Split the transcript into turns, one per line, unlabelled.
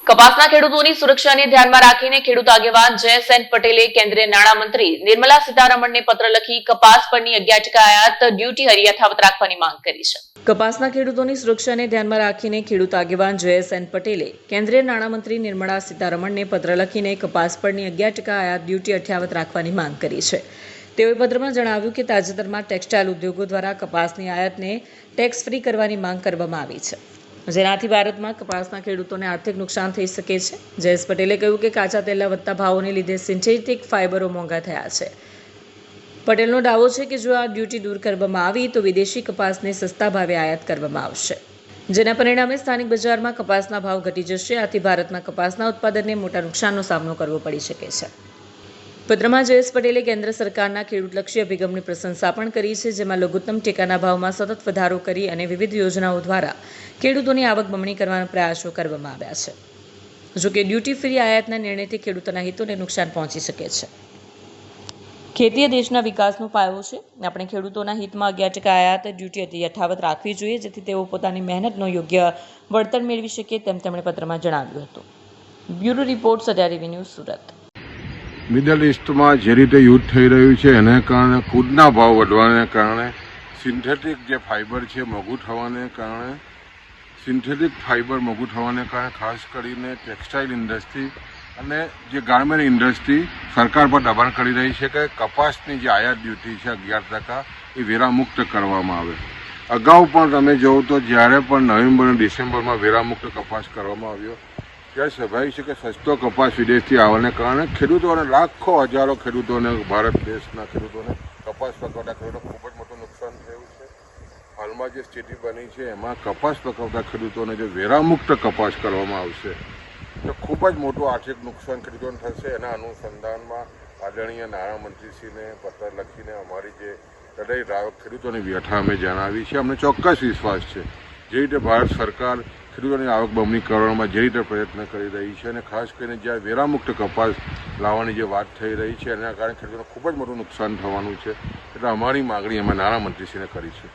કપાસના ખેડૂતોની સુરક્ષાને ધ્યાનમાં રાખીને ખેડૂત આગેવાન જયસેન પટેલે કેન્દ્રીય નાણામંત્રી નિર્મલા સીતારમણને પત્ર લખી કપાસ પરની 11% આયાત ડ્યુટી યથાવત રાખવાની માંગ કરી છે। કપાસના ખેડૂતોની સુરક્ષાને ધ્યાનમાં રાખીને ખેડૂત આગેવાન જયસેન પટેલે કેન્દ્રીય નાણામંત્રી નિર્મલા સીતારમણને પત્ર લખીને કપાસ પરની 11% આયાત ડ્યુટી યથાવત રાખવાની માંગ કરી છે। તેઓએ પત્રમાં જણાવ્યું કે તાજેતરમાં ટેક્સટાઇલ ઉદ્યોગો દ્વારા કપાસની આયાતને ટેક્સ ફ્રી કરવાની માંગ કરવામાં આવી છે, જેનાથી ભારતમાં કપાસના ખેડૂતોને આર્થિક નુકસાન થઈ શકે છે। જયેશ પટેલે કહ્યું કે કાચા તેલના વધતા ભાવોને લીધે સિન્થેટિક ફાઇબરો મોંઘા થયા છે। પટેલનો દાવો છે કે જો આ ડ્યુટી દૂર કરવામાં આવી તો વિદેશી કપાસને સસ્તા ભાવે આયાત કરવામાં આવશે, જેના પરિણામે સ્થાનિક બજારમાં કપાસના ભાવ ઘટી જશે। આથી ભારતમાં કપાસના ઉત્પાદનને મોટા નુકસાનનો સામનો કરવો પડી શકે છે। પત્રમાં જયેશ પટેલે કેન્દ્ર સરકારના ખેડૂતલક્ષી અભિગમની પ્રશંસા પણ કરી છે, જેમાં લઘુત્તમ ટેકાના ભાવમાં સતત વધારો કરી અને વિવિધ યોજનાઓ દ્વારા ખેડૂતોની આવક બમણી કરવાના પ્રયાસો કરવામાં આવ્યા છે। જો કે ડ્યુટી ફ્રી આયાતના નિર્ણયથી ખેડૂતોના હિતોને નુકસાન પહોંચી શકે છે। ખેતી એ દેશના વિકાસનો પાયો છે। આપણે ખેડૂતોના હિતમાં 11% આયાત ડ્યુટી યથાવત રાખવી જોઈએ, જેથી તેઓ પોતાની મહેનતનો યોગ્ય વળતર મેળવી શકે, તેમ તેમણે પત્રમાં જણાવ્યું હતું। Bureau report, Satya TV news, Surat.
Middle ઇસ્ટમાં જે રીતે યુદ્ધ થઈ રહ્યું છે એને કારણે ફૂડના ભાવ વધવાને કારણે સિન્થેટિક જે ફાઇબર છે મોંઘું થવાને કારણે ખાસ કરીને ટેક્સટાઇલ ઇન્ડસ્ટ્રી અને જે ગાર્મેન્ટ ઇન્ડસ્ટ્રી સરકાર પર દબાણ કરી રહી છે કે કપાસની જે આયાત ડ્યુટી છે 11% એ વેરામુક્ત કરવામાં આવે। અગાઉ પણ તમે જોવો તો જ્યારે પણ નવેમ્બર અને ડિસેમ્બરમાં વેરામુક્ત કપાસ કરવામાં આવ્યો ત્યારે સ્વાભાવિક છે કે સસ્તો કપાસ વિદેશથી આવવાને કારણે ખેડૂતોને લાખો હજારો ખેડૂતોને, ભારત દેશના ખેડૂતોને, કપાસ પકવતા ખેડૂતોને ખૂબ જ મોટું નુકસાન થયું છે। હાલમાં જે સ્થિતિ બની છે એમાં કપાસ પકવતા ખેડૂતોને જો વેરામુક્ત કપાસ કરવામાં આવશે તો ખૂબ જ મોટું આર્થિક નુકસાન ખેડૂતોને થશે। એના અનુસંધાનમાં આદરણીય નાણામંત્રીશ્રીને પત્ર લખીને અમારી જે હૃદય રાહક ખેડૂતોની વ્યથા અમે જણાવી છે। અમને ચોક્કસ વિશ્વાસ છે જે રીતે ભારત સરકાર ખેડૂતોની આવક બમણી કરવામાં જે રીતે પ્રયત્ન કરી રહી છે અને ખાસ કરીને જ્યાં વેરામુક્ત કપાસ લાવવાની જે વાત થઈ રહી છે એના કારણે ખેડૂતોને ખૂબ જ મોટું નુકસાન થવાનું છે, એટલે અમારી માગણી અમે નાણામંત્રીશ્રીને કરી છે।